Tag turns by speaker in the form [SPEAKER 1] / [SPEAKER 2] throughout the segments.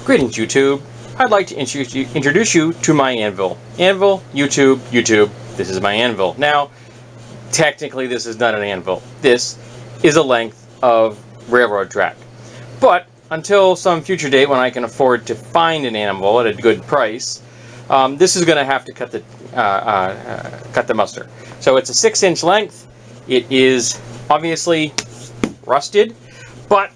[SPEAKER 1] Greetings, YouTube. I'd like to introduce you to my anvil. Anvil, YouTube, this is my anvil. Now, technically this is not an anvil. This is a length of railroad track. But until some future date when I can afford to find an anvil at a good price, this is going to have to cut the mustard. So it's a 6-inch length. It is obviously rusted, but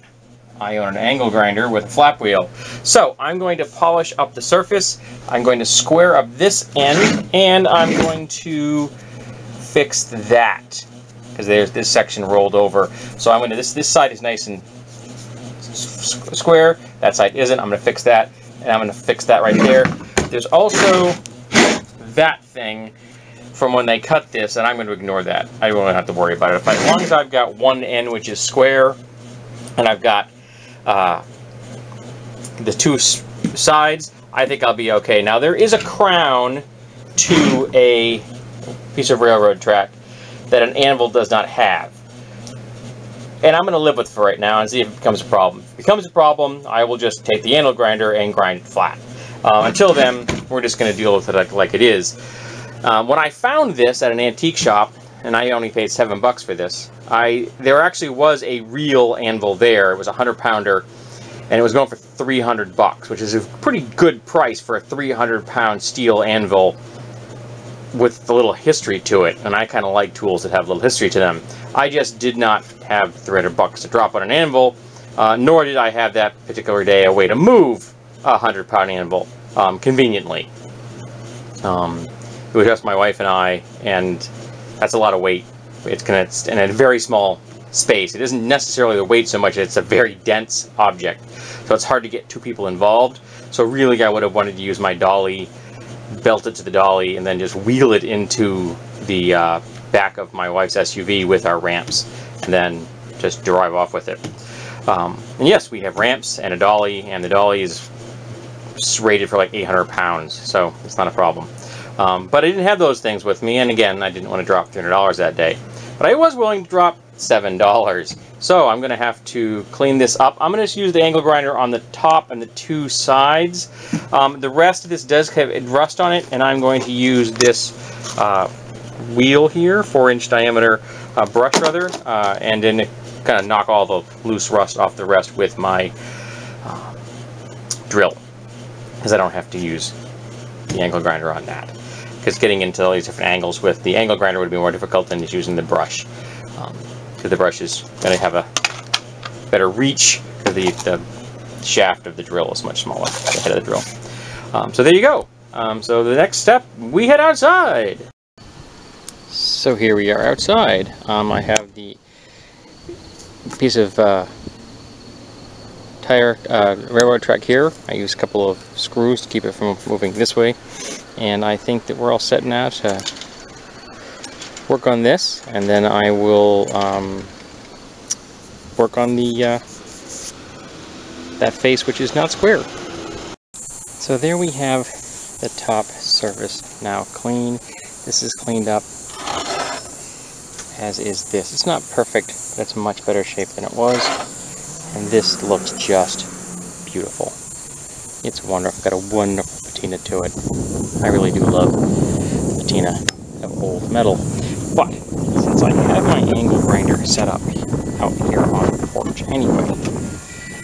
[SPEAKER 1] I own an angle grinder with a flap wheel. So I'm going to polish up the surface. I'm going to square up this end, and I'm going to fix that because there's this section rolled over. So I'm going to, this side is nice and square. That side isn't. I'm going to fix that, and I'm going to fix that right there. There's also that thing from when they cut this, and I'm going to ignore that. I won't have to worry about it. As long as I've got one end which is square, and I've got the two sides, I think I'll be okay. Now there is a crown to a piece of railroad track that an anvil does not have, and I'm going to live with it for right now and see if it becomes a problem. If it becomes a problem, I will just take the anvil grinder and grind it flat. Until then, we're just going to deal with it like it is. When I found this at an antique shop, and I only paid $7 for this, there actually was a real anvil there. It was a 100-pounder, and it was going for $300, which is a pretty good price for a 300-pound steel anvil with a little history to it. And I kind of like tools that have a little history to them. I just did not have $300 to drop on an anvil, nor did I have that particular day a way to move a 100-pound anvil conveniently. It was just my wife and I, and that's a lot of weight. It's in a very small space. It isn't necessarily the weight so much, it's a very dense object. So it's hard to get two people involved. So really I would have wanted to use my dolly, belt it to the dolly, and then just wheel it into the back of my wife's SUV with our ramps, and then just drive off with it. And yes, we have ramps and a dolly, and the dolly is rated for like 800 pounds, so it's not a problem. But I didn't have those things with me, and again, I didn't want to drop $300 that day. But I was willing to drop $7. So I'm going to have to clean this up. I'm going to just use the angle grinder on the top and the two sides. The rest of this does have rust on it, and I'm going to use this wheel here, 4-inch diameter brush rather, and then kind of knock all the loose rust off the rest with my drill, because I don't have to use the angle grinder on that. Because getting into all these different angles with the angle grinder would be more difficult than just using the brush. Because the brush is going to have a better reach, because the shaft of the drill is much smaller, the head of the drill. So there you go. So the next step, we head outside. So here we are outside. I have the piece of railroad track here. I use a couple of screws to keep it from moving this way, and I think that we're all set now to work on this, and then I will work on the that face which is not square. So there we have the top surface now clean. This is cleaned up, as is this. It's not perfect, but it's much better shape than it was. And this looks just beautiful. It's wonderful. Got a wonderful patina to it. I really do love the patina of old metal. But since I have my angle grinder set up out here on the porch anyway,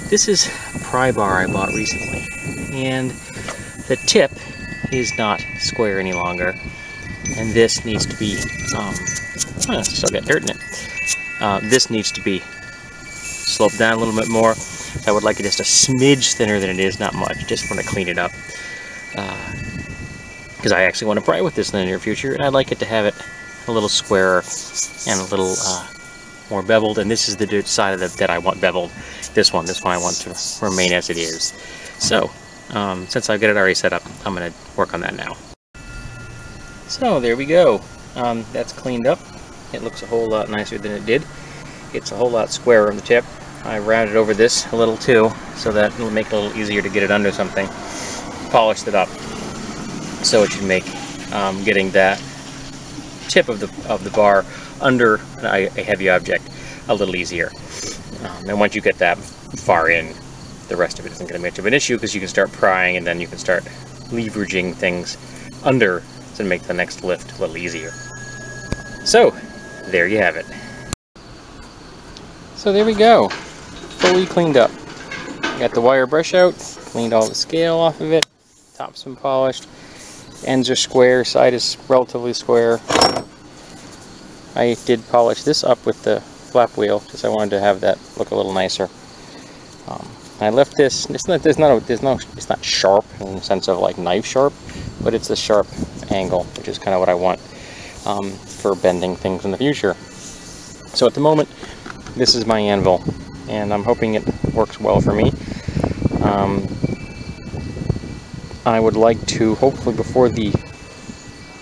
[SPEAKER 1] this is a pry bar I bought recently, and the tip is not square any longer, and this needs to be still got dirt in it. This needs to be sloped down a little bit more. I would like it just a smidge thinner than it is, not much. Just want to clean it up, because I actually want to pry with this in the near future, and I'd like it to have it a little squarer and a little more beveled. And this is the side of that I want beveled. This one I want to remain as it is. So since I've got it already set up, I'm going to work on that now. So there we go. That's cleaned up. It looks a whole lot nicer than it did. It's a whole lot squarer on the tip. I rounded over this a little too, so that it'll make it a little easier to get it under something. Polished it up, so it should make getting that tip of the bar under a heavy object a little easier. And once you get that far in, the rest of it isn't going to be much of an issue because you can start prying and then you can start leveraging things under to make the next lift a little easier. So, there you have it. So there we go, fully cleaned up. Got the wire brush out, cleaned all the scale off of it, top's been polished, ends are square, side is relatively square. I did polish this up with the flap wheel because I wanted to have that look a little nicer. I left this, it's not sharp in the sense of like knife sharp, but it's a sharp angle, which is kind of what I want for bending things in the future. So at the moment, this is my anvil, and I'm hoping it works well for me. I would like to, hopefully before the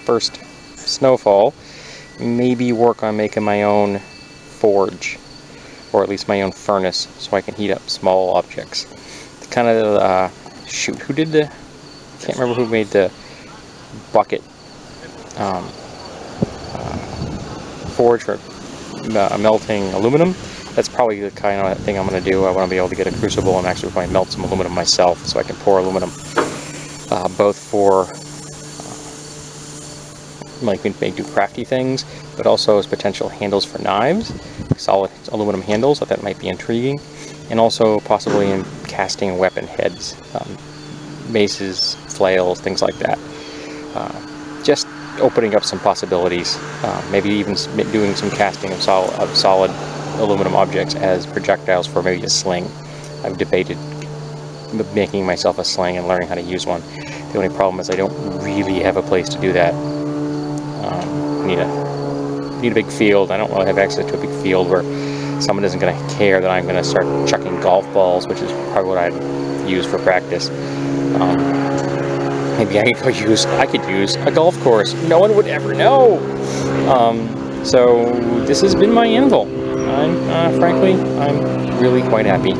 [SPEAKER 1] first snowfall, maybe work on making my own forge, or at least my own furnace, so I can heat up small objects. It's kind of, shoot, who did the, I can't remember who made the bucket forge for melting aluminum. That's probably the kind of thing I'm going to do. I want to be able to get a crucible and actually probably melt some aluminum myself, so I can pour aluminum, both for like make do crafty things, but also as potential handles for knives, solid aluminum handles. That might be intriguing, and also possibly in casting weapon heads, maces, flails, things like that. Just opening up some possibilities. Maybe even doing some casting of solid aluminum objects as projectiles for maybe a sling. I've debated making myself a sling and learning how to use one. The only problem is I don't really have a place to do that. Need a big field. I don't really have access to a big field where someone isn't going to care that I'm going to start chucking golf balls, which is probably what I'd use for practice. Maybe I could use a golf course. No one would ever know. So this has been my anvil. Frankly, I'm really quite happy.